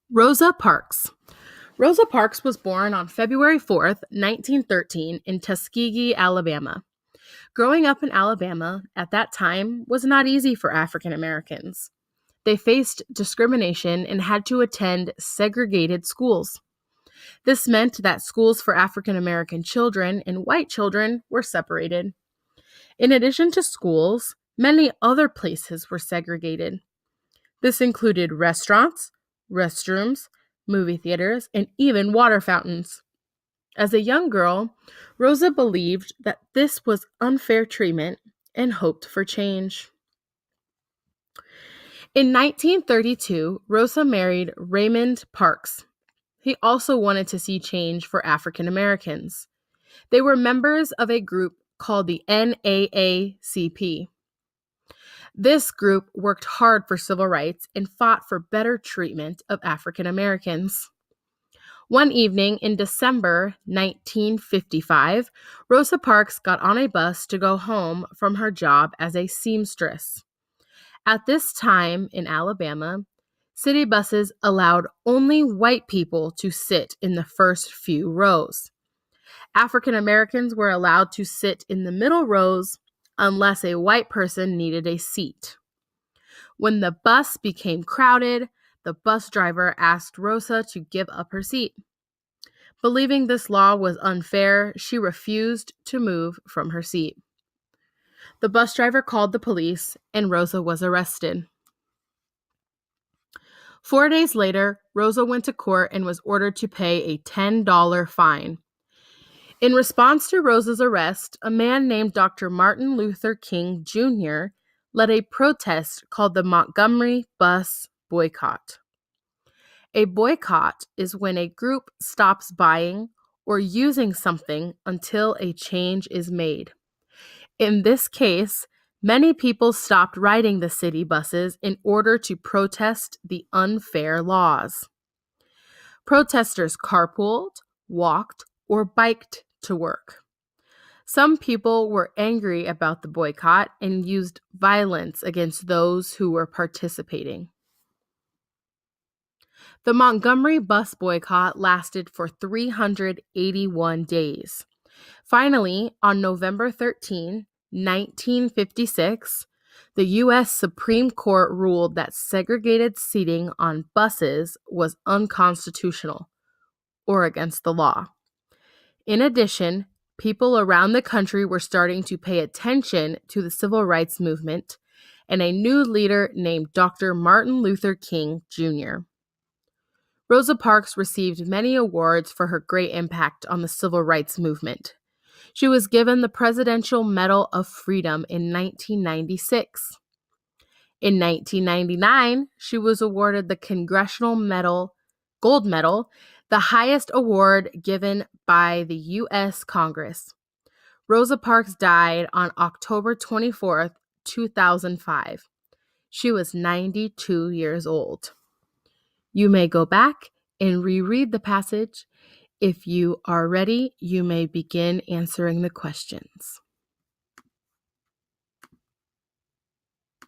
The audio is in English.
Rosa Parks. Rosa Parks was born on February 4th, 1913, in Tuskegee, Alabama. Growing up in Alabama at that time was not easy for African Americans. They faced discrimination and had to attend segregated schools. This meant that schools for African American children and white children were separated. In addition to schools, many other places were segregated. This included restaurants, restrooms, movie theaters, and even water fountains. As a young girl, Rosa believed that this was unfair treatment and hoped for change. In 1932, Rosa married Raymond Parks. He also wanted to see change for African Americans. They were members of a group called the NAACP. This group worked hard for civil rights and fought for better treatment of African Americans. One evening in December 1955, Rosa Parks got on a bus to go home from her job as a seamstress. At this time in Alabama, city buses allowed only white people to sit in the first few rows. African Americans were allowed to sit in the middle rows unless a white person needed a seat. When the bus became crowded, the bus driver asked Rosa to give up her seat. Believing this law was unfair, she refused to move from her seat. The bus driver called the police, and Rosa was arrested. 4 days later, Rosa went to court and was ordered to pay a $10 fine. In response to Rosa's arrest, a man named Dr. Martin Luther King Jr. led a protest called the Montgomery Bus Boycott. A boycott is when a group stops buying or using something until a change is made. In this case, many people stopped riding the city buses in order to protest the unfair laws. Protesters carpooled, walked, or biked to work. Some people were angry about the boycott and used violence against those who were participating. The Montgomery bus boycott lasted for 381 days. Finally, on November 13, 1956, the U.S. Supreme Court ruled that segregated seating on buses was unconstitutional or against the law. In addition, people around the country were starting to pay attention to the civil rights movement and a new leader named Dr. Martin Luther King Jr. Rosa Parks received many awards for her great impact on the civil rights movement. She was given the Presidential Medal of Freedom in 1996. In 1999, she was awarded the Congressional Gold Medal, the highest award given by the U.S. Congress. Rosa Parks died on October 24th, 2005. She was 92 years old. You may go back and reread the passage. If you are ready, you may begin answering the questions.